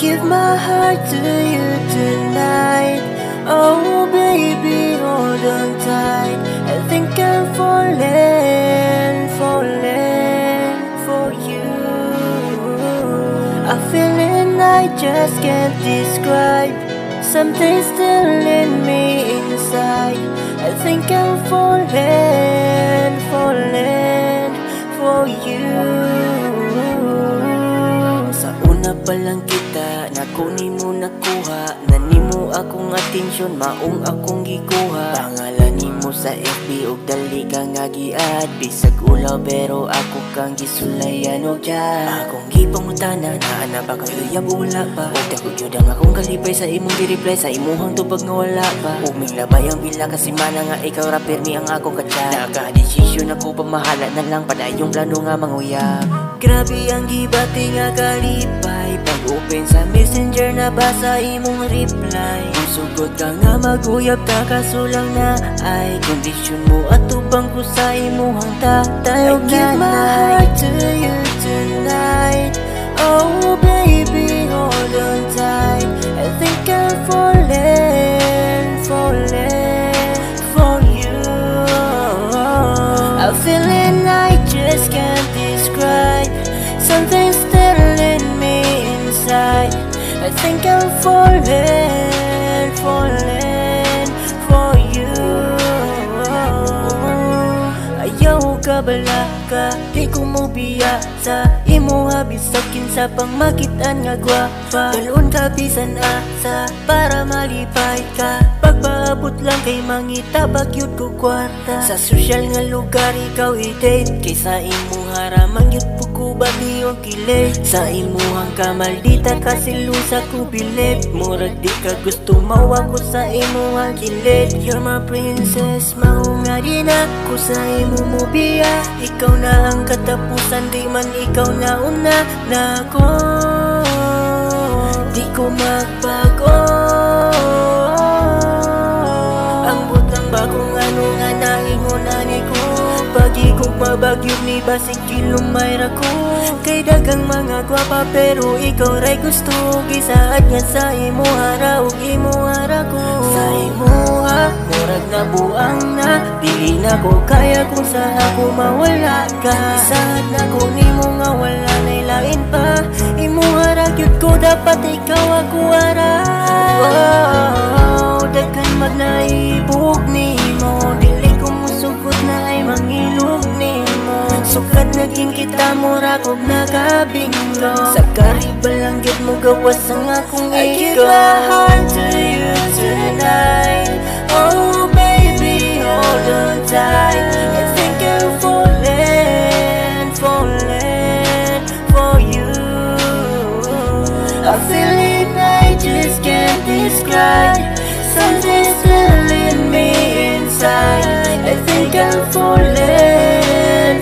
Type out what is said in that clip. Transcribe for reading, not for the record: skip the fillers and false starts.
give my heart to you tonight. Oh baby, hold on tight. I think I'm falling for you. A feeling I just can't describe. Something's still in me inside. I think I'm falling for you. Sa una pa lang kita, nakunin mo nakuha. Nanimo akong atensyon, maong akong gikuha. Pangalan nimo sa FB ug dali ka nga giad. Bisag ulaw pero ako kang gisulayan og dyan. Akong gipangutana, naana ba kang luyab o wala pa? Ug dako gyud ang akong kalipay sa imong gi-reply sa imuhang tubag nga wala pa. Ug minglabay ang bila kasi mana nga ikaw ra permi ang akong katyan. Naka-desisyon ako pamahala na lang padayong plano nga manguyab. Grabe ang gibati nga kalipay. Pag-open sa messenger na basa imong reply. Musugot ka nga maguyab ta kaso lang na ay kondisyon mo at tubang ko sa imong tatay. I give my heart to you tonight. Oh baby, hold on tight. I think I'm falling for you. A feeling I just can't describe. Something's still in me inside. I think I'm falling for you. Ayaw ka bala ka, di ko mo biyasa. Imo habis sa kinsa pang makitaan nga gwapa. Dalon ka bisan asa para malipay ka. Pagpaabot lang kay mangita bagyod ko kwarta. Sa sosyal nga lugar ikaw i-date. Kaysa imong haramang yut puko ba niyong kilay. Sa imuhang kamaldita kasi lusa ko bilib. Murag di ka gusto mawako sa imuhang kilid. You're my princess, maunga din ako sa imo mo biya. Ikaw na ang katapusan, di man ikaw na una na ako. Di ko magbago. Ambot lang ba kung ano nga naingunan ko. Pag-ikog mabagyog ni basig kilumayra ko. Kay dagang mga gwapa pero ikaw ray gusto. Gisaad nga sa imo hara ug imo hara ko. Sa imo murag na buang na. Dili na ko kaya kung sa ako mawala ka. Isaad na ko nimo nga wala nay lain pa. Imo hara gyud ko dapat ikaw ako hara. Wow, daghan magnaibog nimo. Dili ko musugot na ay mangilog nimo. Sukat naging kita mura kog nakabingo. Sa karibal lang gyud mo gawas ang akong ego. I give my heart to you tonight. Oh baby, hold on tight. I think I'm falling for you. A feeling I just can't describe. Something's still in me inside. I think I'm falling